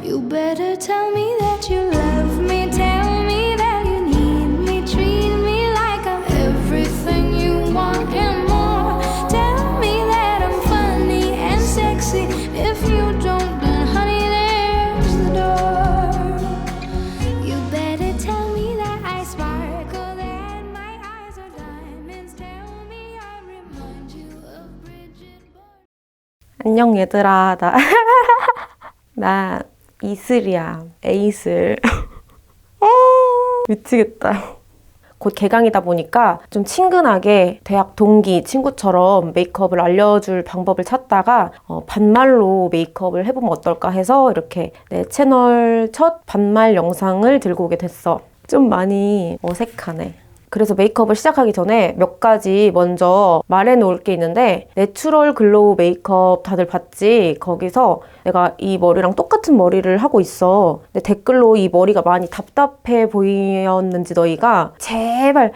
You better tell me that you love me. Tell me that you need me. Treat me like I'm everything you want and more. Tell me that I'm funny and sexy. If you don't, then honey, there's the door. You better tell me that I sparkle, that my eyes are diamonds. Tell me I remind you of Bridget Boyd. 안녕 얘들아. 나 이슬이야. 에이슬. 미치겠다. 곧 개강이다 보니까 좀 친근하게 대학 동기 친구처럼 메이크업을 알려줄 방법을 찾다가 반말로 메이크업을 해보면 어떨까 해서 이렇게 내 채널 첫 반말 영상을 들고 오게 됐어. 좀 많이 어색하네. 그래서 메이크업을 시작하기 전에 몇 가지 먼저 말해놓을 게 있는데, 내추럴 글로우 메이크업 다들 봤지? 거기서 내가 이 머리랑 똑같은 머리를 하고 있어. 근데 댓글로 이 머리가 많이 답답해 보였는지 너희가 제발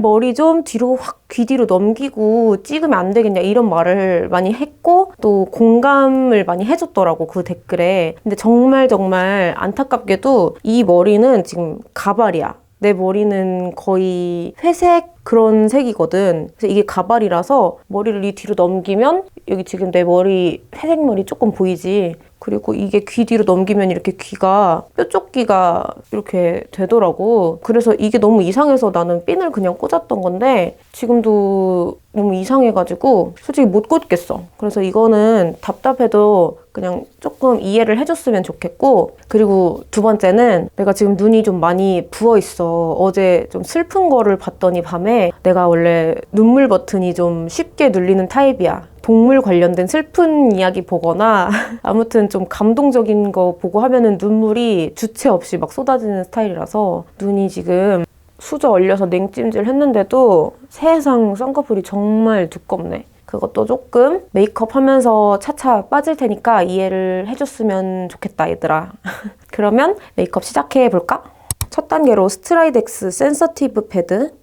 머리 좀 뒤로 확 귀 뒤로 넘기고 찍으면 안 되겠냐 이런 말을 많이 했고, 또 공감을 많이 해줬더라고 그 댓글에. 근데 정말 안타깝게도 이 머리는 지금 가발이야. 내 머리는 거의 회색 그런 색이거든. 그래서 이게 가발이라서 머리를 이 뒤로 넘기면 여기 지금 내 머리 회색 머리 조금 보이지? 그리고 이게 귀 뒤로 넘기면 이렇게 귀가 뾰족귀가 이렇게 되더라고. 그래서 이게 너무 이상해서 나는 핀을 그냥 꽂았던 건데 지금도 너무 이상해가지고 솔직히 못 꽂겠어. 그래서 이거는 답답해도 그냥 조금 이해를 해줬으면 좋겠고, 그리고 두 번째는 내가 지금 눈이 좀 많이 부어있어. 어제 좀 슬픈 거를 봤더니 밤에 내가 원래 눈물 버튼이 좀 쉽게 눌리는 타입이야. 동물 관련된 슬픈 이야기 보거나 아무튼 좀 감동적인 거 보고 하면은 눈물이 주체 없이 막 쏟아지는 스타일이라서 눈이 지금 수저 얼려서 냉찜질 했는데도 세상 쌍꺼풀이 정말 두껍네. 그것도 조금 메이크업 하면서 차차 빠질 테니까 이해를 해줬으면 좋겠다 얘들아. 그러면 메이크업 시작해볼까? 첫 단계로 스트라이덱스 센서티브 패드.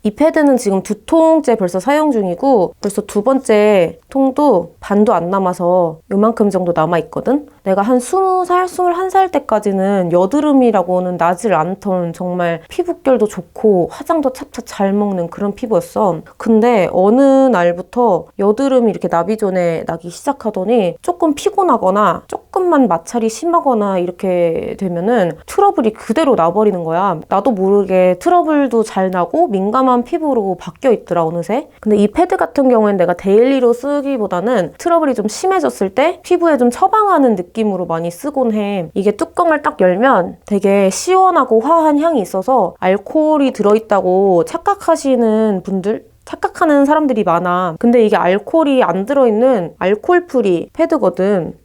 이 패드는 지금 2통째 벌써 사용 중이고 벌써 두 번째 통도 반도 안 남아서 요만큼 정도 남아있거든? 내가 한 20살, 21살 때까지는 여드름이라고는 나질 않던 정말 피부결도 좋고 화장도 찹찹 잘 먹는 그런 피부였어. 근데 어느 날부터 여드름이 이렇게 나비존에 나기 시작하더니 조금 피곤하거나 조금만 마찰이 심하거나 이렇게 되면은 트러블이 그대로 나버리는 거야. 나도 모르게 트러블도 잘 나고 민감한 피부로 바뀌어 있더라 어느새. 근데 이 패드 같은 경우에는 내가 데일리로 쓰기보다는 트러블이 좀 심해졌을 때 피부에 좀 처방하는 느낌으로 많이 쓰곤 해. 이게 뚜껑을 딱 열면 되게 시원하고 화한 향이 있어서 알코올이 들어있다고 착각하시는 분들, 착각하는 사람들이 많아. 근데 이게 알코올이 안 들어있는 알코올 프리 패드거든.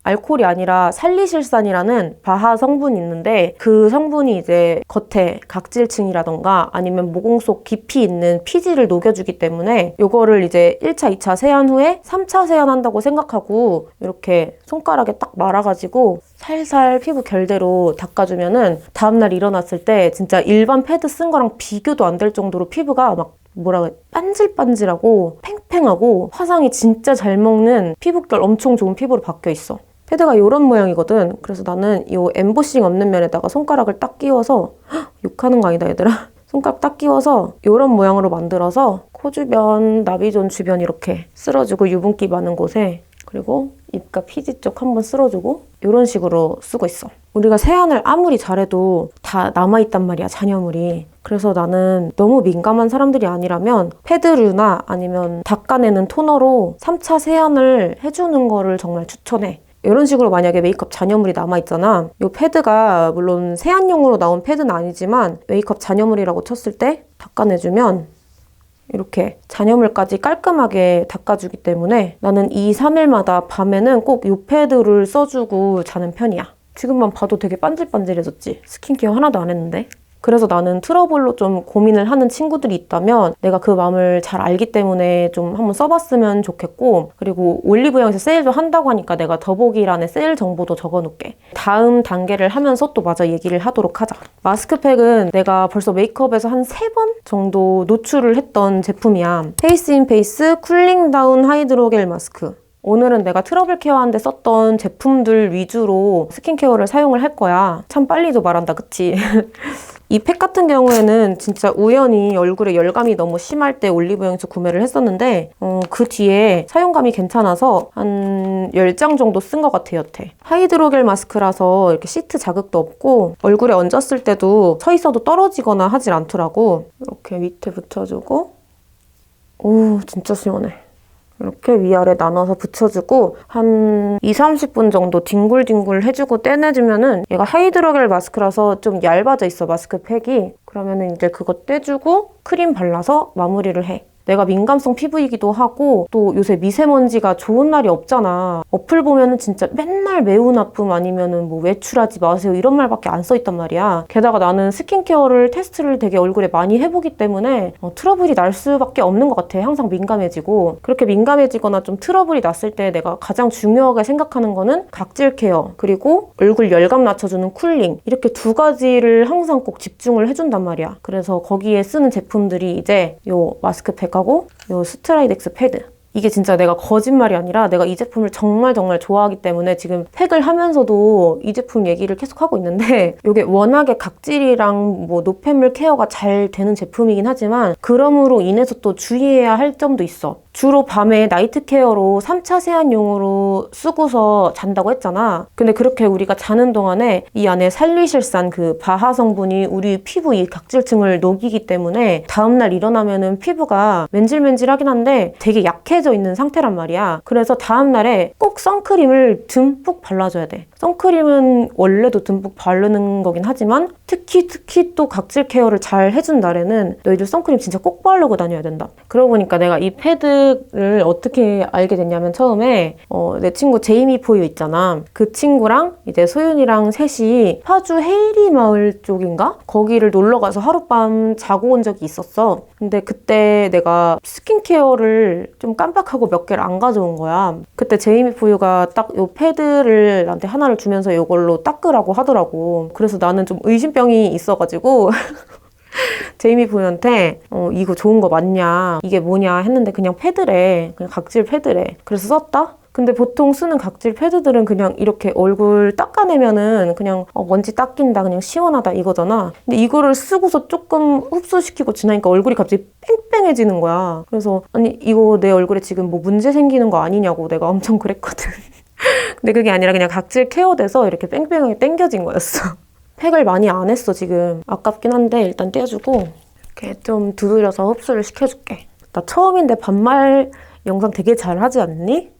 알코올이 아니라 살리실산이라는 바하 성분이 있는데 그 성분이 이제 겉에 각질층이라던가 아니면 모공 속 깊이 있는 피지를 녹여주기 때문에 이거를 이제 1차, 2차 세안 후에 3차 세안한다고 생각하고 이렇게 손가락에 딱 말아가지고 살살 피부 결대로 닦아주면은 다음날 일어났을 때 진짜 일반 패드 쓴 거랑 비교도 안 될 정도로 피부가 막 반질반질하고 팽팽하고 화장이 진짜 잘 먹는 피부결 엄청 좋은 피부로 바뀌어 있어. 패드가 이런 모양이거든. 그래서 나는 이 엠보싱 없는 면에다가 손가락을 딱 끼워서 욕하는 거 아니다 얘들아. 손가락 딱 끼워서 이런 모양으로 만들어서 코 주변, 나비존 주변 이렇게 쓸어주고 유분기 많은 곳에, 그리고 입가 피지 쪽 한번 쓸어주고 이런 식으로 쓰고 있어. 우리가 세안을 아무리 잘해도 다 남아있단 말이야, 잔여물이. 그래서 나는 너무 민감한 사람들이 아니라면 패드류나 아니면 닦아내는 토너로 3차 세안을 해주는 거를 정말 추천해. 이런 식으로 만약에 메이크업 잔여물이 남아있잖아. 이 패드가 물론 세안용으로 나온 패드는 아니지만 메이크업 잔여물이라고 쳤을 때 닦아내주면 이렇게 잔여물까지 깔끔하게 닦아주기 때문에 나는 2, 3일마다 밤에는 꼭 이 패드를 써주고 자는 편이야. 지금만 봐도 되게 반질반질해졌지? 스킨케어 하나도 안 했는데. 그래서 나는 트러블로 좀 고민을 하는 친구들이 있다면 내가 그 마음을 잘 알기 때문에 좀 한번 써봤으면 좋겠고, 그리고 올리브영에서 세일도 한다고 하니까 내가 더보기란에 세일 정보도 적어놓을게. 다음 단계를 하면서 또 마저 얘기를 하도록 하자. 마스크팩은 내가 벌써 메이크업에서 한 3번 정도 노출을 했던 제품이야. 페이스 인 페이스 쿨링 다운 하이드로겔 마스크. 오늘은 내가 트러블 케어하는데 썼던 제품들 위주로 스킨케어를 사용을 할 거야. 참 빨리도 말한다, 그치? 이 팩 같은 경우에는 진짜 우연히 얼굴에 열감이 너무 심할 때 올리브영에서 구매를 했었는데 그 뒤에 사용감이 괜찮아서 한 10장 정도 쓴 것 같아, 여태. 하이드로겔 마스크라서 이렇게 시트 자극도 없고 얼굴에 얹었을 때도 서 있어도 떨어지거나 하질 않더라고. 이렇게 밑에 붙여주고 오, 진짜 시원해. 이렇게 위아래 나눠서 붙여주고 한 20-30분 정도 뒹굴뒹굴 해주고 떼내주면은 얘가 하이드로겔 마스크라서 좀 얇아져 있어, 마스크팩이. 그러면은 이제 그거 떼주고 크림 발라서 마무리를 해. 내가 민감성 피부이기도 하고 또 요새 미세먼지가 좋은 날이 없잖아. 어플 보면은 진짜 맨날 매운 아픔 아니면은 뭐 외출하지 마세요 이런 말밖에 안 써있단 말이야. 게다가 나는 스킨케어를 테스트를 되게 얼굴에 많이 해보기 때문에 트러블이 날 수밖에 없는 것 같아. 항상 민감해지고. 그렇게 민감해지거나 좀 트러블이 났을 때 내가 가장 중요하게 생각하는 거는 각질 케어 그리고 얼굴 열감 낮춰주는 쿨링 이렇게 두 가지를 항상 꼭 집중을 해준단 말이야. 그래서 거기에 쓰는 제품들이 이제 요 마스크팩 하고 요 스트라이덱스 패드. 이게 진짜 내가 거짓말이 아니라 내가 이 제품을 정말 좋아하기 때문에 지금 팩을 하면서도 이 제품 얘기를 계속 하고 있는데 이게 워낙에 각질이랑 뭐 노폐물 케어가 잘 되는 제품이긴 하지만 그럼으로 인해서 또 주의해야 할 점도 있어. 주로 밤에 나이트 케어로 3차 세안용으로 쓰고서 잔다고 했잖아. 근데 그렇게 우리가 자는 동안에 이 안에 살리실산 그 바하 성분이 우리 피부 이 각질층을 녹이기 때문에 다음날 일어나면은 피부가 맨질맨질하긴 한데 되게 약해져 있는 상태란 말이야. 그래서 다음날에 꼭 선크림을 듬뿍 발라줘야 돼. 선크림은 원래도 듬뿍 바르는 거긴 하지만 특히 또 각질 케어를 잘 해준 날에는 너희들 선크림 진짜 꼭 바르고 다녀야 된다. 그러고 보니까 내가 이 패드를 어떻게 알게 됐냐면 처음에 내 친구 제이미 포유 있잖아. 그 친구랑 이제 소윤이랑 셋이 파주 헤이리 마을 쪽인가? 거기를 놀러 가서 하룻밤 자고 온 적이 있었어. 근데 그때 내가 스킨케어를 좀 깜빡하고 몇 개를 안 가져온 거야. 그때 제이미 포유가 딱 요 패드를 나한테 하나를 주면서 이걸로 닦으라고 하더라고. 그래서 나는 좀 의심병이 있어가지고 제이미 포유한테 이거 좋은 거 맞냐? 이게 뭐냐? 했는데 그냥 패드래. 그냥 각질 패드래. 그래서 썼다? 근데 보통 쓰는 각질 패드들은 그냥 이렇게 얼굴 닦아내면은 그냥 먼지 닦인다, 그냥 시원하다 이거잖아. 근데 이거를 쓰고서 조금 흡수시키고 지나니까 얼굴이 갑자기 뺑뺑해지는 거야. 그래서 아니 이거 내 얼굴에 지금 뭐 문제 생기는 거 아니냐고 내가 엄청 그랬거든. 근데 그게 아니라 그냥 각질 케어돼서 이렇게 뺑뺑하게 당겨진 거였어. 팩을 많이 안 했어 지금. 아깝긴 한데 일단 떼주고 이렇게 좀 두드려서 흡수를 시켜줄게. 나 처음인데 반말 영상 되게 잘하지 않니?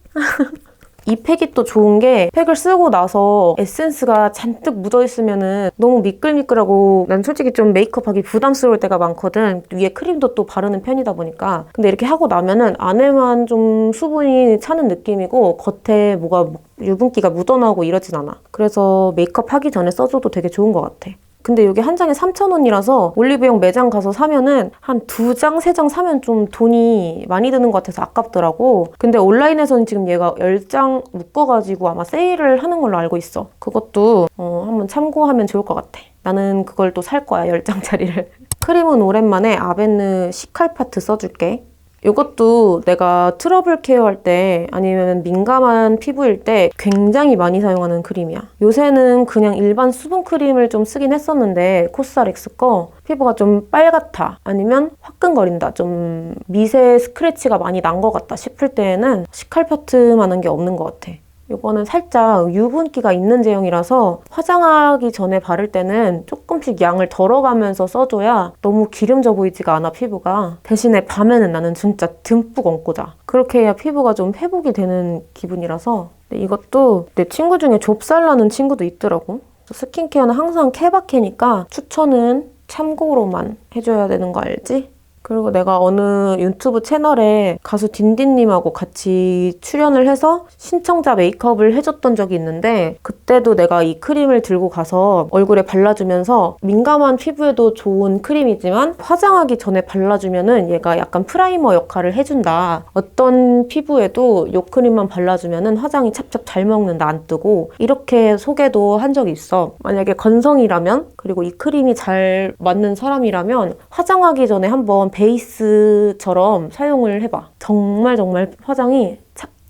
이 팩이 또 좋은 게 팩을 쓰고 나서 에센스가 잔뜩 묻어있으면 너무 미끌미끌하고 난 솔직히 좀 메이크업하기 부담스러울 때가 많거든. 위에 크림도 또 바르는 편이다 보니까. 근데 이렇게 하고 나면은 안에만 좀 수분이 차는 느낌이고 겉에 뭐가 유분기가 묻어나오고 이러진 않아. 그래서 메이크업 하기 전에 써줘도 되게 좋은 것 같아. 근데 여기 한 장에 3,000원이라서 올리브영 매장 가서 사면은 한 2장, 3장 사면 좀 돈이 많이 드는 것 같아서 아깝더라고. 근데 온라인에서는 지금 얘가 10장 묶어가지고 아마 세일을 하는 걸로 알고 있어. 그것도 한번 참고하면 좋을 것 같아. 나는 그걸 또 살 거야, 10장짜리를. 크림은 오랜만에 아벤느 시칼파트 써줄게. 이것도 내가 트러블 케어할 때 아니면 민감한 피부일 때 굉장히 많이 사용하는 크림이야. 요새는 그냥 일반 수분 크림을 좀 쓰긴 했었는데 코스알엑스 거 피부가 좀 빨갛다 아니면 화끈거린다 좀 미세 스크래치가 많이 난 것 같다 싶을 때에는 시칼파트만한 게 없는 것 같아. 이거는 살짝 유분기가 있는 제형이라서 화장하기 전에 바를 때는 조금씩 양을 덜어가면서 써줘야 너무 기름져 보이지가 않아, 피부가. 대신에 밤에는 나는 진짜 듬뿍 얹고 자. 그렇게 해야 피부가 좀 회복이 되는 기분이라서. 근데 이것도 내 친구 중에 좁쌀나는 친구도 있더라고. 스킨케어는 항상 케바케니까 추천은 참고로만 해줘야 되는 거 알지? 그리고 내가 어느 유튜브 채널에 가수 딘딘님하고 같이 출연을 해서 신청자 메이크업을 해줬던 적이 있는데 그때도 내가 이 크림을 들고 가서 얼굴에 발라주면서 민감한 피부에도 좋은 크림이지만 화장하기 전에 발라주면은 얘가 약간 프라이머 역할을 해준다. 어떤 피부에도 이 크림만 발라주면은 화장이 찹찹 잘 먹는다, 안 뜨고. 이렇게 소개도 한 적이 있어. 만약에 건성이라면 그리고 이 크림이 잘 맞는 사람이라면 화장하기 전에 한번 베이스처럼 사용을 해봐. 정말 화장이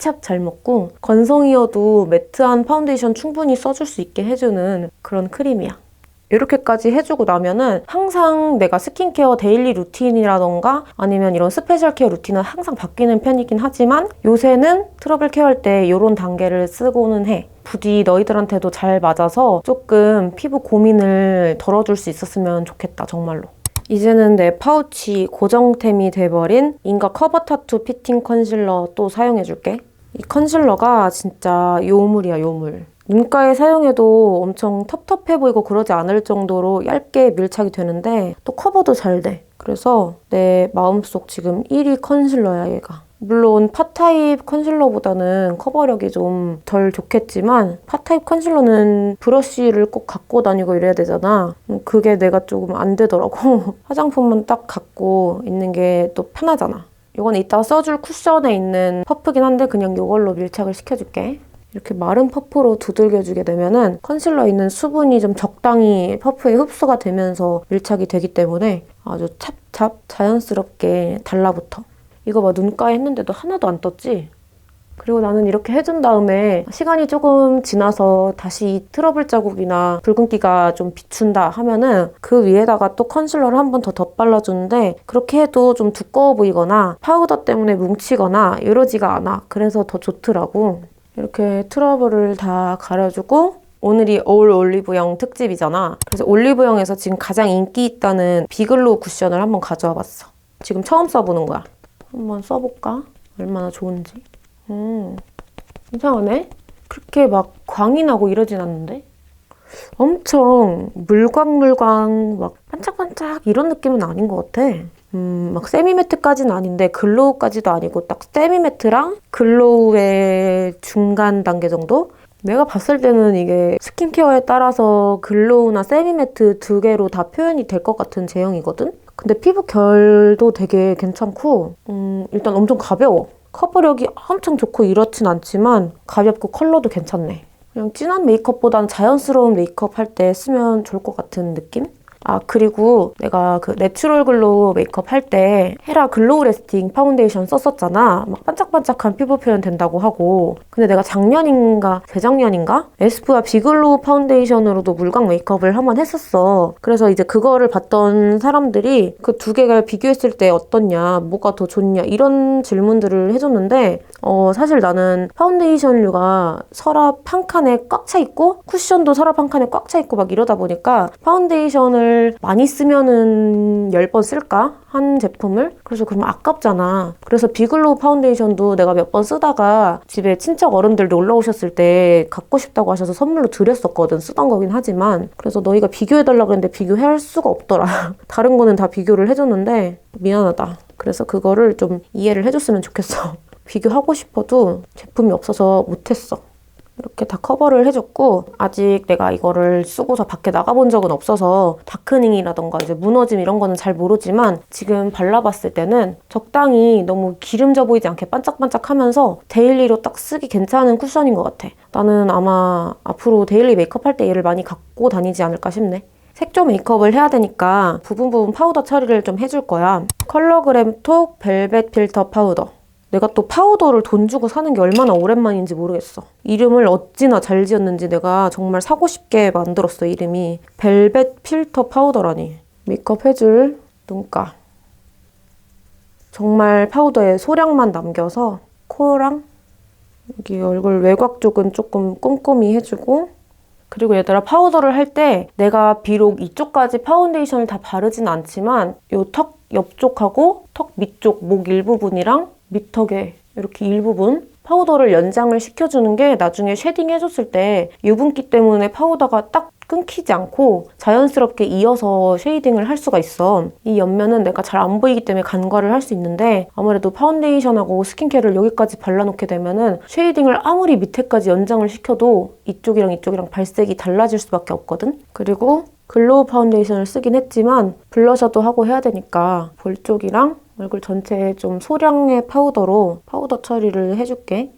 찹찹 잘 먹고 건성이어도 매트한 파운데이션 충분히 써줄 수 있게 해주는 그런 크림이야. 이렇게까지 해주고 나면은 항상 내가 스킨케어 데일리 루틴이라던가 아니면 이런 스페셜 케어 루틴은 항상 바뀌는 편이긴 하지만 요새는 트러블 케어할 때 이런 단계를 쓰고는 해. 부디 너희들한테도 잘 맞아서 조금 피부 고민을 덜어줄 수 있었으면 좋겠다, 정말로. 이제는 내 파우치 고정템이 돼버린 인가 커버 타투 피팅 컨실러 또 사용해줄게. 이 컨실러가 진짜 요물이야, 요물. 눈가에 사용해도 엄청 텁텁해 보이고 그러지 않을 정도로 얇게 밀착이 되는데 또 커버도 잘 돼. 그래서 내 마음속 지금 1위 컨실러야, 얘가. 물론 팟타입 컨실러보다는 커버력이 좀 덜 좋겠지만 팟타입 컨실러는 브러쉬를 꼭 갖고 다니고 이래야 되잖아. 그게 내가 조금 안 되더라고. 화장품만 딱 갖고 있는 게 또 편하잖아. 이건 이따가 써줄 쿠션에 있는 퍼프긴 한데 그냥 이걸로 밀착을 시켜줄게. 이렇게 마른 퍼프로 두들겨주게 되면은 컨실러에 있는 수분이 좀 적당히 퍼프에 흡수가 되면서 밀착이 되기 때문에 아주 찹찹 자연스럽게 달라붙어. 이거 봐, 눈가에 했는데도 하나도 안 떴지? 그리고 나는 이렇게 해준 다음에 시간이 조금 지나서 다시 이 트러블 자국이나 붉은기가 좀 비춘다 하면은 그 위에다가 또 컨실러를 한 번 더 덧발라주는데 그렇게 해도 좀 두꺼워 보이거나 파우더 때문에 뭉치거나 이러지가 않아. 그래서 더 좋더라고. 이렇게 트러블을 다 가려주고 오늘이 올 올리브영 특집이잖아. 그래서 올리브영에서 지금 가장 인기 있다는 비글로우 쿠션을 한번 가져와 봤어. 지금 처음 써보는 거야. 한번 써볼까? 얼마나 좋은지. 이상하네? 그렇게 막 광이 나고 이러진 않는데? 엄청 물광물광 막 반짝반짝 이런 느낌은 아닌 것 같아. 막 세미매트까지는 아닌데 글로우까지도 아니고 딱 세미매트랑 글로우의 중간 단계 정도? 내가 봤을 때는 이게 스킨케어에 따라서 글로우나 세미매트 두 개로 다 표현이 될 것 같은 제형이거든? 근데 피부 결도 되게 괜찮고 일단 엄청 가벼워. 커버력이 엄청 좋고 이렇진 않지만 가볍고 컬러도 괜찮네. 그냥 진한 메이크업보다는 자연스러운 메이크업 할 때 쓰면 좋을 것 같은 느낌? 아, 그리고 내가 그 내추럴 글로우 메이크업 할 때 헤라 글로우 레스팅 파운데이션 썼었잖아. 막 반짝반짝한 피부 표현 된다고 하고. 근데 내가 작년인가 재작년인가 에스쁘아 비글로우 파운데이션으로도 물광 메이크업을 한번 했었어. 그래서 이제 그거를 봤던 사람들이 그 두 개가 비교했을 때 어떻냐, 뭐가 더 좋냐 이런 질문들을 해줬는데 사실 나는 파운데이션류가 서랍 한 칸에 꽉 차 있고 쿠션도 서랍 한 칸에 꽉 차 있고 막 이러다 보니까 파운데이션을 많이 쓰면은 10번 쓸까? 한 제품을? 그래서 그러면 아깝잖아. 그래서 비글로우 파운데이션도 내가 몇 번 쓰다가 집에 친척 어른들 놀러 오셨을 때 갖고 싶다고 하셔서 선물로 드렸었거든. 쓰던 거긴 하지만. 그래서 너희가 비교해달라고 했는데 비교할 수가 없더라. 다른 거는 다 비교를 해줬는데 미안하다. 그래서 그거를 좀 이해를 해줬으면 좋겠어. 비교하고 싶어도 제품이 없어서 못했어. 이렇게 다 커버를 해줬고 아직 내가 이거를 쓰고서 밖에 나가본 적은 없어서 다크닝이라던가 이제 무너짐 이런 거는 잘 모르지만 지금 발라봤을 때는 적당히 너무 기름져 보이지 않게 반짝반짝하면서 데일리로 딱 쓰기 괜찮은 쿠션인 것 같아. 나는 아마 앞으로 데일리 메이크업 할 때 얘를 많이 갖고 다니지 않을까 싶네. 색조 메이크업을 해야 되니까 부분 파우더 처리를 좀 해줄 거야. 컬러그램 톡 벨벳 필터 파우더. 내가 또 파우더를 돈 주고 사는 게 얼마나 오랜만인지 모르겠어. 이름을 어찌나 잘 지었는지 내가 정말 사고 싶게 만들었어, 이름이. 벨벳 필터 파우더라니. 메이크업 해줄 눈가. 정말 파우더에 소량만 남겨서 코랑 여기 얼굴 외곽 쪽은 조금 꼼꼼히 해주고 그리고 얘들아 파우더를 할 때 내가 비록 이쪽까지 파운데이션을 다 바르진 않지만 요 턱 옆쪽하고 턱 밑쪽 목 일부분이랑 밑턱에 이렇게 일부분 파우더를 연장을 시켜주는 게 나중에 쉐딩 해줬을 때 유분기 때문에 파우더가 딱 끊기지 않고 자연스럽게 이어서 쉐이딩을 할 수가 있어. 이 옆면은 내가 잘 안 보이기 때문에 간과를 할 수 있는데 아무래도 파운데이션하고 스킨케어를 여기까지 발라놓게 되면은 쉐이딩을 아무리 밑에까지 연장을 시켜도 이쪽이랑 이쪽이랑 발색이 달라질 수밖에 없거든. 그리고 글로우 파운데이션을 쓰긴 했지만 블러셔도 하고 해야 되니까 볼 쪽이랑 얼굴 전체에 좀 소량의 파우더로 파우더 처리를 해줄게.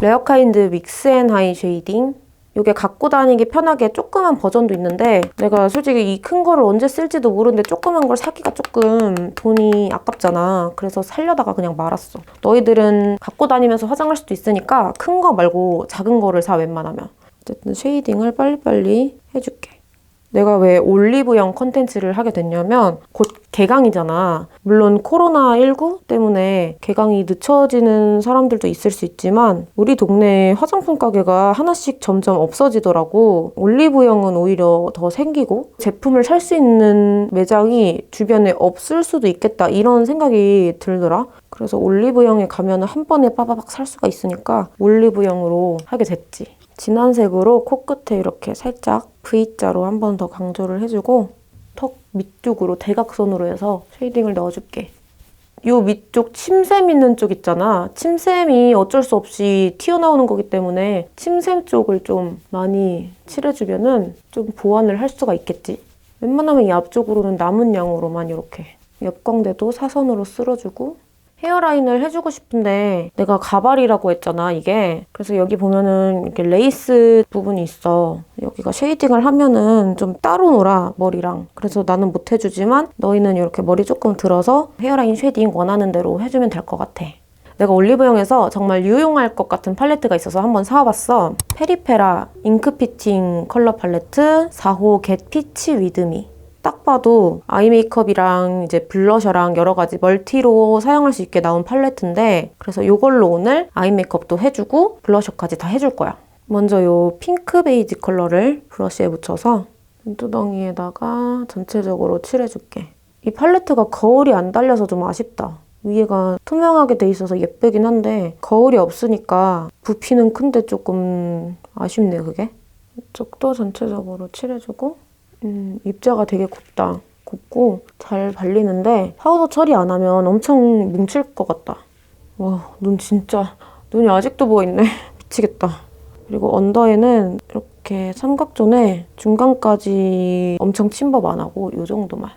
레어카인드 믹스 앤 하이 쉐이딩. 이게 갖고 다니기 편하게 조그만 버전도 있는데 내가 솔직히 이 큰 거를 언제 쓸지도 모르는데 조그만 걸 사기가 조금 돈이 아깝잖아. 그래서 살려다가 그냥 말았어. 너희들은 갖고 다니면서 화장할 수도 있으니까 큰 거 말고 작은 거를 사, 웬만하면. 어쨌든 쉐이딩을 빨리빨리 해줄게. 내가 왜 올리브영 컨텐츠를 하게 됐냐면 곧 개강이잖아. 물론 코로나19 때문에 개강이 늦춰지는 사람들도 있을 수 있지만 우리 동네 화장품 가게가 하나씩 점점 없어지더라고. 올리브영은 오히려 더 생기고 제품을 살 수 있는 매장이 주변에 없을 수도 있겠다 이런 생각이 들더라. 그래서 올리브영에 가면 한 번에 빠바박 살 수가 있으니까 올리브영으로 하게 됐지. 진한 색으로 코끝에 이렇게 살짝 V자로 한 번 더 강조를 해주고 턱 밑쪽으로 대각선으로 해서 쉐이딩을 넣어줄게. 이 밑쪽 침샘 있는 쪽 있잖아. 침샘이 어쩔 수 없이 튀어나오는 거기 때문에 침샘 쪽을 좀 많이 칠해주면은 좀 보완을 할 수가 있겠지. 웬만하면 이 앞쪽으로는 남은 양으로만 이렇게 옆광대도 사선으로 쓸어주고 헤어라인을 해주고 싶은데 내가 가발이라고 했잖아, 이게. 그래서 여기 보면은 이렇게 레이스 부분이 있어. 여기가 쉐이딩을 하면은 좀 따로 놀아, 머리랑. 그래서 나는 못 해주지만 너희는 이렇게 머리 조금 들어서 헤어라인 쉐이딩 원하는 대로 해주면 될 것 같아. 내가 올리브영에서 정말 유용할 것 같은 팔레트가 있어서 한번 사와봤어. 페리페라 잉크 피팅 컬러 팔레트 4호 겟 피치 위드미. 딱 봐도 아이 메이크업이랑 이제 블러셔랑 여러 가지 멀티로 사용할 수 있게 나온 팔레트인데 그래서 이걸로 오늘 아이 메이크업도 해주고 블러셔까지 다 해줄 거야. 먼저 이 핑크 베이지 컬러를 브러쉬에 묻혀서 눈두덩이에다가 전체적으로 칠해줄게. 이 팔레트가 거울이 안 달려서 좀 아쉽다. 위에가 투명하게 돼 있어서 예쁘긴 한데 거울이 없으니까 부피는 큰데 조금 아쉽네, 그게. 이쪽도 전체적으로 칠해주고 입자가 되게 곱다. 곱고 잘 발리는데 파우더 처리 안 하면 엄청 뭉칠 것 같다. 와, 눈 진짜 눈이 아직도 부어있네. 미치겠다. 그리고 언더에는 이렇게 삼각존에 중간까지 엄청 침범 안 하고 이 정도만.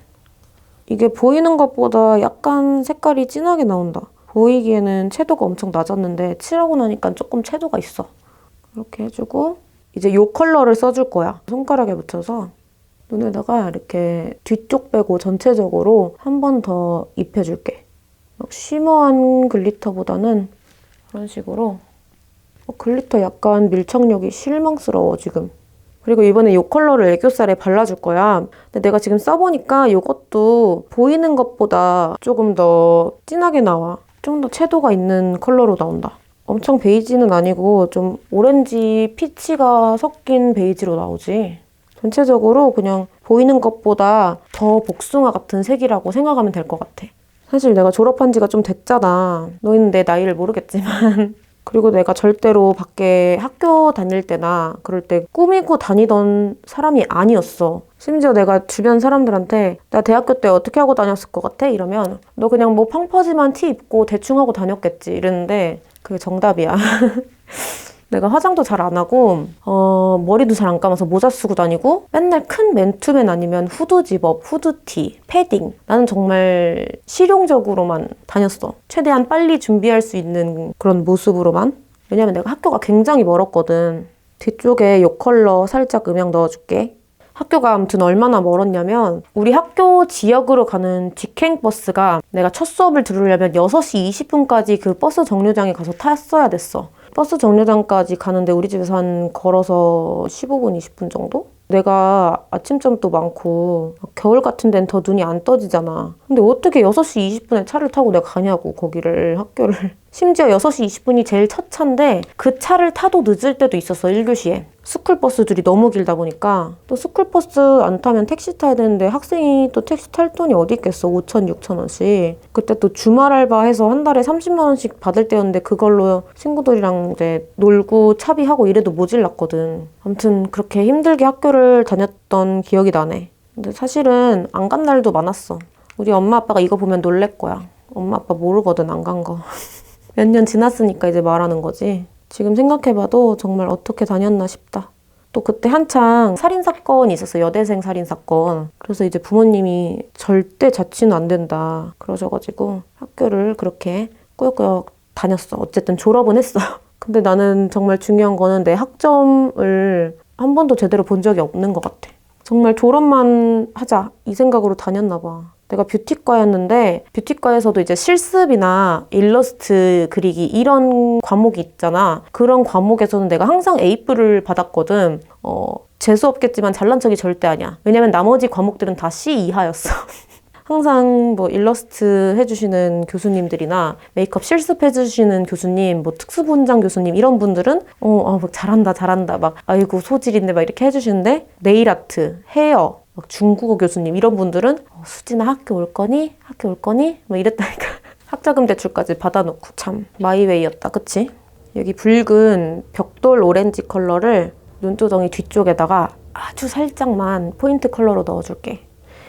이게 보이는 것보다 약간 색깔이 진하게 나온다. 보이기에는 채도가 엄청 낮았는데 칠하고 나니까 조금 채도가 있어. 이렇게 해주고 이제 이 컬러를 써줄 거야. 손가락에 묻혀서 눈에다가 이렇게 뒤쪽 빼고 전체적으로 한 번 더 입혀줄게. 쉬머한 글리터보다는 그런 식으로. 글리터 약간 밀착력이 실망스러워, 지금. 그리고 이번에 이 컬러를 애교살에 발라줄 거야. 근데 내가 지금 써보니까 이것도 보이는 것보다 조금 더 진하게 나와. 좀 더 채도가 있는 컬러로 나온다. 엄청 베이지는 아니고 좀 오렌지 피치가 섞인 베이지로 나오지. 전체적으로 그냥 보이는 것보다 더 복숭아 같은 색이라고 생각하면 될 것 같아. 사실 내가 졸업한 지가 좀 됐잖아. 너희는 내 나이를 모르겠지만. 그리고 내가 절대로 밖에 학교 다닐 때나 그럴 때 꾸미고 다니던 사람이 아니었어. 심지어 내가 주변 사람들한테 나 대학교 때 어떻게 하고 다녔을 것 같아? 이러면 너 그냥 뭐 펑퍼짐한 티 입고 대충 하고 다녔겠지 이랬는데 그게 정답이야. 내가 화장도 잘 안 하고 머리도 잘 안 감아서 모자 쓰고 다니고 맨날 큰 맨투맨 아니면 후드 집업, 후드티, 패딩. 나는 정말 실용적으로만 다녔어. 최대한 빨리 준비할 수 있는 그런 모습으로만. 왜냐면 내가 학교가 굉장히 멀었거든. 뒤쪽에 이 컬러 살짝 음영 넣어줄게. 학교가 아무튼 얼마나 멀었냐면 우리 학교 지역으로 가는 직행버스가 내가 첫 수업을 들으려면 6시 20분까지 그 버스 정류장에 가서 탔어야 됐어. 버스 정류장까지 가는데 우리 집에서 한 걸어서 15분, 20분 정도? 내가 아침잠도 많고 겨울 같은 데는 더 눈이 안 떠지잖아. 근데 어떻게 6시 20분에 차를 타고 내가 가냐고, 거기를, 학교를. 심지어 6시 20분이 제일 첫 차인데 그 차를 타도 늦을 때도 있었어, 1교시에. 스쿨버스들이 너무 길다 보니까. 또 스쿨버스 안 타면 택시 타야 되는데 학생이 또 택시 탈 돈이 어디 있겠어, 5천, 6천 원씩. 그때 또 주말 알바해서 한 달에 30만 원씩 받을 때였는데 그걸로 친구들이랑 이제 놀고 차비하고 이래도 모질랐거든. 아무튼 그렇게 힘들게 학교를 다녔던 기억이 나네. 근데 사실은 안 간 날도 많았어. 우리 엄마 아빠가 이거 보면 놀랄 거야. 엄마 아빠 모르거든, 안 간 거. 몇 년 지났으니까 이제 말하는 거지. 지금 생각해봐도 정말 어떻게 다녔나 싶다. 또 그때 한창 살인사건이 있었어. 여대생 살인사건. 그래서 이제 부모님이 절대 자취는 안 된다 그러셔가지고 학교를 그렇게 꾸역꾸역 다녔어. 어쨌든 졸업은 했어. 근데 나는 정말 중요한 거는 내 학점을 한 번도 제대로 본 적이 없는 것 같아. 정말 졸업만 하자 이 생각으로 다녔나 봐. 내가 뷰티과였는데 뷰티과에서도 이제 실습이나 일러스트 그리기 이런 과목이 있잖아. 그런 과목에서는 내가 항상 A뿔을 받았거든. 재수없겠지만 잘난 척이 절대 아니야. 왜냐면 나머지 과목들은 다 C 이하였어. 항상 뭐 일러스트 해주시는 교수님들이나 메이크업 실습해주시는 교수님, 뭐 특수분장 교수님 이런 분들은 막 잘한다 막 아이고 소질인데 막 이렇게 해주시는데 네일 아트, 헤어, 막 중국어 교수님 이런 분들은 수진아 학교 올 거니? 뭐 이랬다니까. 학자금 대출까지 받아놓고 참 마이웨이였다 그치? 여기 붉은 벽돌 오렌지 컬러를 눈두덩이 뒤쪽에다가 아주 살짝만 포인트 컬러로 넣어줄게.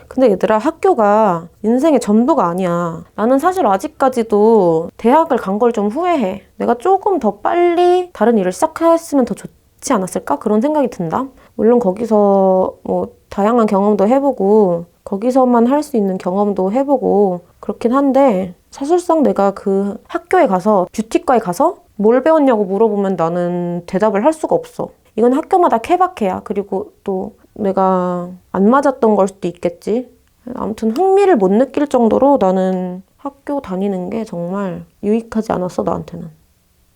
근데 얘들아 학교가 인생의 전부가 아니야. 나는 사실 아직까지도 대학을 간 걸 좀 후회해. 내가 조금 더 빨리 다른 일을 시작했으면 더 좋지 않았을까? 그런 생각이 든다. 물론 거기서 뭐 다양한 경험도 해보고 거기서만 할 수 있는 경험도 해보고 그렇긴 한데 사실상 내가 그 학교에 가서 뷰티과에 가서 뭘 배웠냐고 물어보면 나는 대답을 할 수가 없어. 이건 학교마다 케바케야. 그리고 또 내가 안 맞았던 걸 수도 있겠지. 아무튼 흥미를 못 느낄 정도로 나는 학교 다니는 게 정말 유익하지 않았어, 나한테는.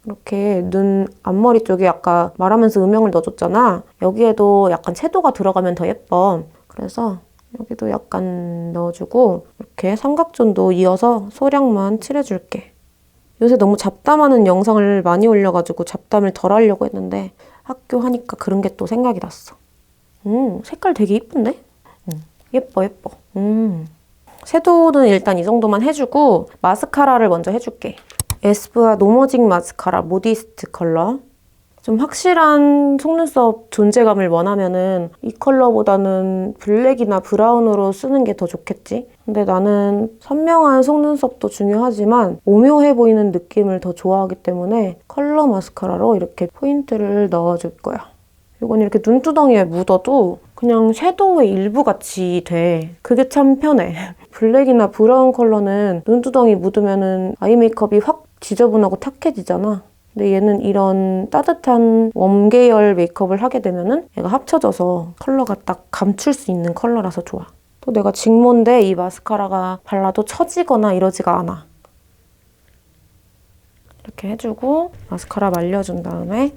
이렇게 눈 앞머리 쪽에 아까 말하면서 음영을 넣어줬잖아. 여기에도 약간 채도가 들어가면 더 예뻐. 그래서 여기도 약간 넣어주고 이렇게 삼각존도 이어서 소량만 칠해줄게. 요새 너무 잡담하는 영상을 많이 올려가지고 잡담을 덜 하려고 했는데 학교 하니까 그런 게 또 생각이 났어. 색깔 되게 이쁜데? 예뻐. 섀도우는 일단 이 정도만 해주고 마스카라를 먼저 해줄게. 에스쁘아 노머징 마스카라 모디스트 컬러. 좀 확실한 속눈썹 존재감을 원하면은 이 컬러보다는 블랙이나 브라운으로 쓰는 게 더 좋겠지? 근데 나는 선명한 속눈썹도 중요하지만 오묘해 보이는 느낌을 더 좋아하기 때문에 컬러 마스카라로 이렇게 포인트를 넣어줄 거야. 이건 이렇게 눈두덩이에 묻어도 그냥 섀도우의 일부같이 돼. 그게 참 편해. 블랙이나 브라운 컬러는 눈두덩이 묻으면은 아이 메이크업이 확 지저분하고 탁해지잖아. 근데 얘는 이런 따뜻한 웜 계열 메이크업을 하게 되면은 얘가 합쳐져서 컬러가 딱 감출 수 있는 컬러라서 좋아. 또 내가 직모인데 이 마스카라가 발라도 처지거나 이러지가 않아. 이렇게 해주고 마스카라 말려준 다음에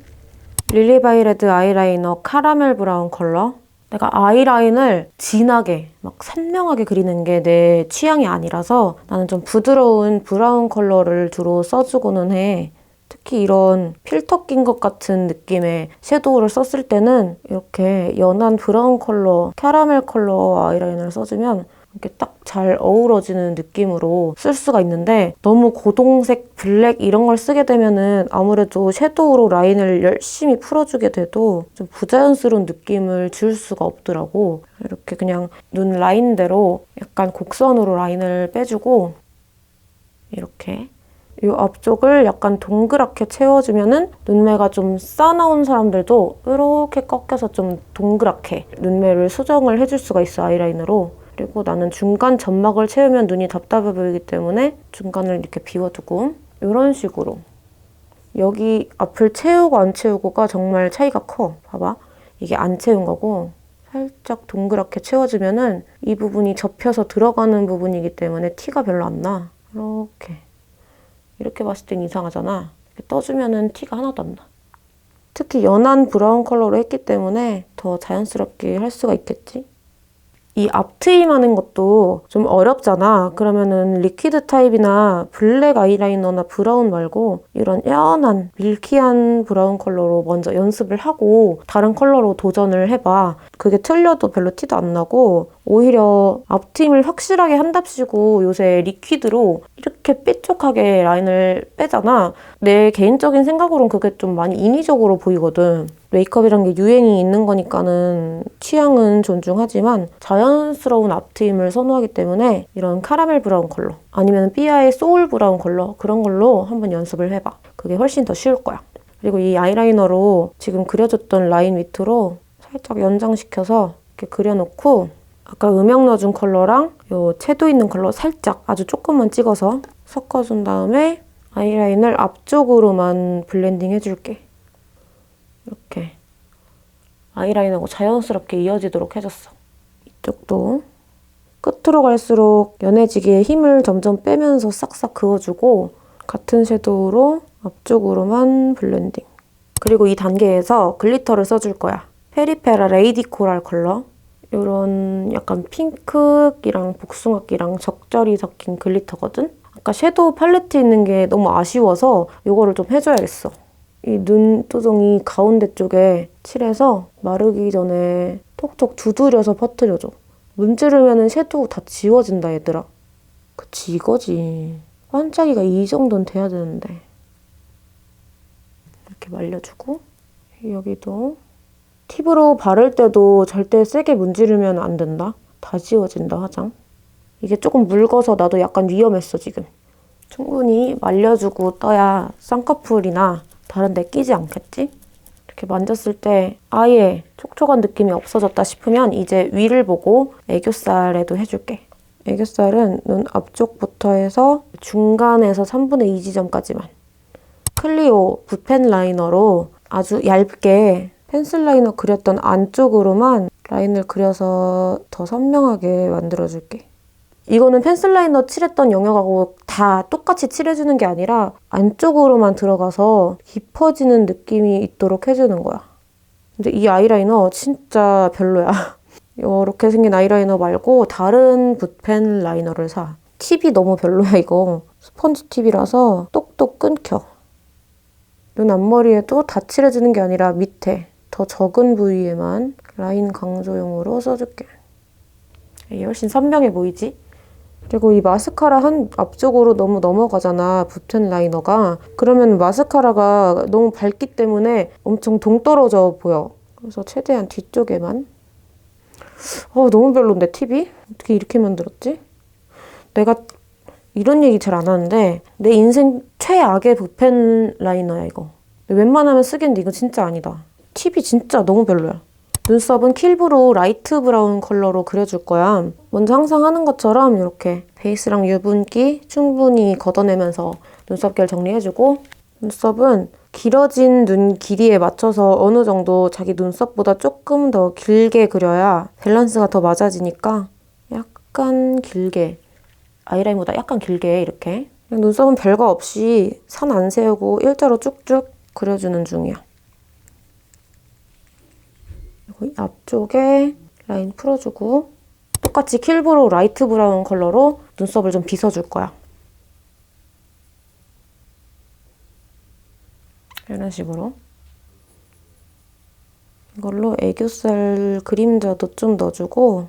릴리바이레드 아이라이너 카라멜 브라운 컬러. 내가 아이라인을 진하게 막 선명하게 그리는 게 내 취향이 아니라서 나는 좀 부드러운 브라운 컬러를 주로 써주고는 해. 특히 이런 필터 낀 것 같은 느낌의 섀도우를 썼을 때는 이렇게 연한 브라운 컬러, 캐러멜 컬러 아이라인을 써주면 이렇게 딱 잘 어우러지는 느낌으로 쓸 수가 있는데 너무 고동색, 블랙 이런 걸 쓰게 되면은 아무래도 섀도우로 라인을 열심히 풀어주게 돼도 좀 부자연스러운 느낌을 줄 수가 없더라고. 이렇게 그냥 눈 라인대로 약간 곡선으로 라인을 빼주고 이렇게 이 앞쪽을 약간 동그랗게 채워주면은 눈매가 좀 싸나온 사람들도 이렇게 꺾여서 좀 동그랗게 눈매를 수정을 해줄 수가 있어, 아이라이너로. 그리고 나는 중간 점막을 채우면 눈이 답답해 보이기 때문에 중간을 이렇게 비워두고 이런 식으로 여기 앞을 채우고 안 채우고가 정말 차이가 커. 봐봐. 이게 안 채운 거고 살짝 동그랗게 채워주면은 이 부분이 접혀서 들어가는 부분이기 때문에 티가 별로 안 나. 이렇게 봤을 땐 이상하잖아. 이렇게 떠주면은 티가 하나도 안 나. 특히 연한 브라운 컬러로 했기 때문에 더 자연스럽게 할 수가 있겠지? 이 앞트임 하는 것도 좀 어렵잖아. 그러면은 리퀴드 타입이나 블랙 아이라이너나 브라운 말고 이런 연한 밀키한 브라운 컬러로 먼저 연습을 하고 다른 컬러로 도전을 해봐. 그게 틀려도 별로 티도 안 나고 오히려 앞트임을 확실하게 한답시고 요새 리퀴드로 이렇게 삐쪽하게 라인을 빼잖아. 내 개인적인 생각으로는 그게 좀 많이 인위적으로 보이거든. 메이크업이란 게 유행이 있는 거니까는 취향은 존중하지만 자연스러운 앞트임을 선호하기 때문에 이런 카라멜 브라운 컬러 아니면 삐아의 소울 브라운 컬러 그런 걸로 한번 연습을 해봐. 그게 훨씬 더 쉬울 거야. 그리고 이 아이라이너로 지금 그려줬던 라인 밑으로 살짝 연장시켜서 이렇게 그려놓고 아까 음영 넣어준 컬러랑 요 채도 있는 컬러 살짝 아주 조금만 찍어서 섞어준 다음에 아이라인을 앞쪽으로만 블렌딩 해줄게. 이렇게 아이라인하고 자연스럽게 이어지도록 해줬어. 이쪽도 끝으로 갈수록 연해지기에 힘을 점점 빼면서 싹싹 그어주고 같은 섀도우로 앞쪽으로만 블렌딩. 그리고 이 단계에서 글리터를 써줄 거야. 페리페라 레이디 코랄 컬러. 이런 약간 핑크기랑 복숭아기랑 적절히 섞인 글리터거든? 아까 섀도우 팔레트 있는 게 너무 아쉬워서 이거를 좀 해줘야겠어. 이 눈두덩이 가운데 쪽에 칠해서 마르기 전에 톡톡 두드려서 퍼뜨려줘. 문지르면 섀도우 다 지워진다 얘들아. 그치 이거지. 반짝이가 이 정도는 돼야 되는데. 이렇게 말려주고 여기도 팁으로 바를 때도 절대 세게 문지르면 안 된다. 다 지워진다 화장. 이게 조금 묽어서 나도 약간 위험했어 지금. 충분히 말려주고 떠야 쌍꺼풀이나 다른 데 끼지 않겠지? 이렇게 만졌을 때 아예 촉촉한 느낌이 없어졌다 싶으면 이제 위를 보고 애교살에도 해줄게. 애교살은 눈 앞쪽부터 해서 중간에서 3분의 2 지점까지만. 클리오 붓펜 라이너로 아주 얇게 펜슬 라이너 그렸던 안쪽으로만 라인을 그려서 더 선명하게 만들어줄게. 이거는 펜슬 라이너 칠했던 영역하고 다 똑같이 칠해주는 게 아니라 안쪽으로만 들어가서 깊어지는 느낌이 있도록 해주는 거야. 근데 이 아이라이너 진짜 별로야. 이렇게 생긴 아이라이너 말고 다른 붓펜 라이너를 사. 팁이 너무 별로야 이거. 스펀지 팁이라서 똑똑 끊겨. 눈 앞머리에도 다 칠해주는 게 아니라 밑에 더 적은 부위에만 라인 강조용으로 써줄게. 이게 훨씬 선명해 보이지? 그리고 이 마스카라 한 앞쪽으로 너무 넘어가잖아, 붓펜 라이너가. 그러면 마스카라가 너무 밝기 때문에 엄청 동떨어져 보여. 그래서 최대한 뒤쪽에만. 너무 별론데, 팁이? 어떻게 이렇게 만들었지? 내가 이런 얘기 잘 안 하는데 내 인생 최악의 붓펜 라이너야, 이거. 웬만하면 쓰겠는데 이거 진짜 아니다. 팁이 진짜 너무 별로야. 눈썹은 킬브로 라이트 브라운 컬러로 그려줄 거야. 먼저 항상 하는 것처럼 이렇게 베이스랑 유분기 충분히 걷어내면서 눈썹결 정리해주고, 눈썹은 길어진 눈 길이에 맞춰서 어느 정도 자기 눈썹보다 조금 더 길게 그려야 밸런스가 더 맞아지니까 약간 길게, 아이라인보다 약간 길게 이렇게. 눈썹은 별거 없이 산 안 세우고 일자로 쭉쭉 그려주는 중이야. 그리고 앞쪽에 라인 풀어주고 똑같이 킬브로 라이트 브라운 컬러로 눈썹을 좀 빗어줄 거야. 이런 식으로. 이걸로 애교살 그림자도 좀 넣어주고,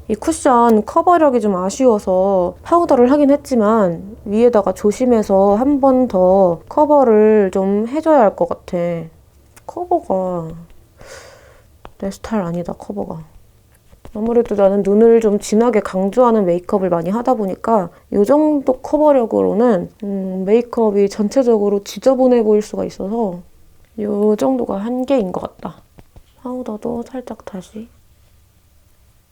이 쿠션 커버력이 좀 아쉬워서 파우더를 하긴 했지만 위에다가 조심해서 한 번 더 커버를 좀 해줘야 할 것 같아. 커버가 내 스타일 아니다, 커버가. 아무래도 나는 눈을 좀 진하게 강조하는 메이크업을 많이 하다 보니까 이 정도 커버력으로는 메이크업이 전체적으로 지저분해 보일 수가 있어서 이 정도가 한계인 것 같다. 파우더도 살짝 다시.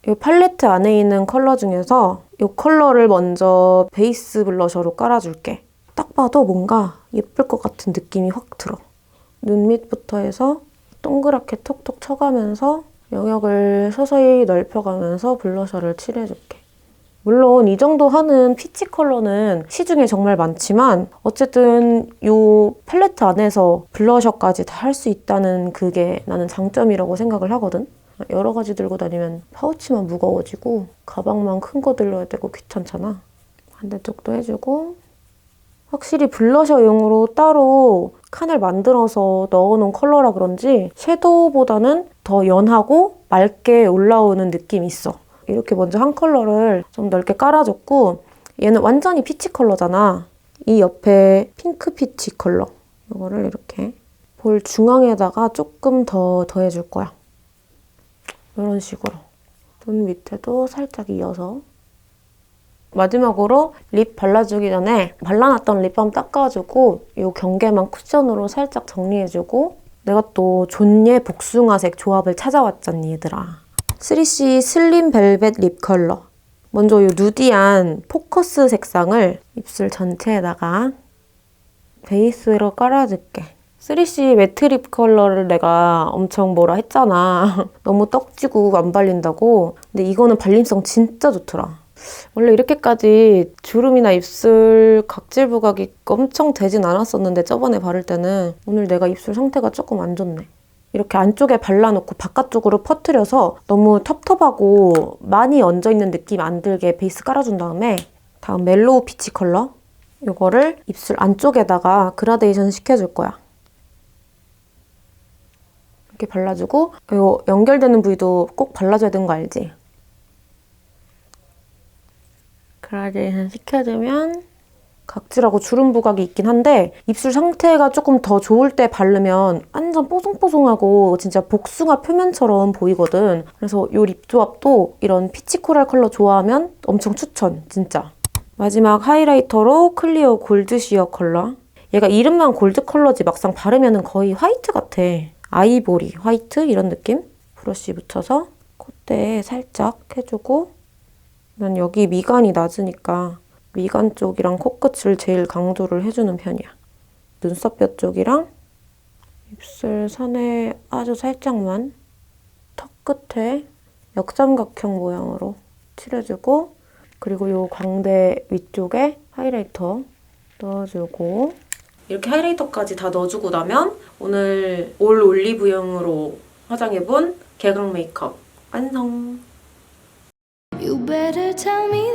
이 팔레트 안에 있는 컬러 중에서 이 컬러를 먼저 베이스 블러셔로 깔아줄게. 딱 봐도 뭔가 예쁠 것 같은 느낌이 확 들어. 눈 밑부터 해서 동그랗게 톡톡 쳐가면서 영역을 서서히 넓혀가면서 블러셔를 칠해줄게. 물론 이 정도 하는 피치 컬러는 시중에 정말 많지만 어쨌든 이 팔레트 안에서 블러셔까지 다 할 수 있다는 그게 나는 장점이라고 생각을 하거든. 여러 가지 들고 다니면 파우치만 무거워지고 가방만 큰 거 들러야 되고 귀찮잖아. 반대쪽도 해주고, 확실히 블러셔용으로 따로 칸을 만들어서 넣어놓은 컬러라 그런지 섀도우보다는 더 연하고 맑게 올라오는 느낌이 있어. 이렇게 먼저 한 컬러를 좀 넓게 깔아줬고, 얘는 완전히 피치 컬러잖아. 이 옆에 핑크 피치 컬러. 이거를 이렇게 볼 중앙에다가 조금 더 더해줄 거야. 이런 식으로. 눈 밑에도 살짝 이어서. 마지막으로 립 발라주기 전에 발라놨던 립밤 닦아주고 이 경계만 쿠션으로 살짝 정리해주고, 내가 또 존예 복숭아색 조합을 찾아왔잖니 얘들아. 3C 슬림 벨벳 립 컬러. 먼저 이 누디한 포커스 색상을 입술 전체에다가 베이스로 깔아줄게. 3C 매트 립 컬러를 내가 엄청 뭐라 했잖아. 너무 떡지고 안 발린다고. 근데 이거는 발림성 진짜 좋더라. 원래 이렇게까지 주름이나 입술 각질 부각이 엄청 되진 않았었는데 저번에 바를 때는 오늘 내가 입술 상태가 조금 안 좋네. 이렇게 안쪽에 발라놓고 바깥쪽으로 퍼뜨려서 너무 텁텁하고 많이 얹어있는 느낌 안 들게 베이스 깔아준 다음에 다음 멜로우 피치 컬러 이거를 입술 안쪽에다가 그라데이션 시켜줄 거야. 이렇게 발라주고 이거 연결되는 부위도 꼭 발라줘야 되는 거 알지? 그라데이션 시켜주면 각질하고 주름 부각이 있긴 한데 입술 상태가 조금 더 좋을 때 바르면 완전 뽀송뽀송하고 진짜 복숭아 표면처럼 보이거든. 그래서 이 립 조합도 이런 피치 코랄 컬러 좋아하면 엄청 추천, 진짜. 마지막 하이라이터로 클리어 골드 시어 컬러. 얘가 이름만 골드 컬러지 막상 바르면 거의 화이트 같아. 아이보리, 화이트 이런 느낌? 브러쉬 묻혀서 콧대에 살짝 해주고 난 여기 미간이 낮으니까 미간 쪽이랑 코끝을 제일 강조를 해주는 편이야. 눈썹뼈 쪽이랑 입술 선에 아주 살짝만 턱 끝에 역삼각형 모양으로 칠해주고 그리고 이 광대 위쪽에 하이라이터 넣어주고 이렇게 하이라이터까지 다 넣어주고 나면 오늘 올 올리브영으로 화장해본 개강 메이크업 완성! You better tell me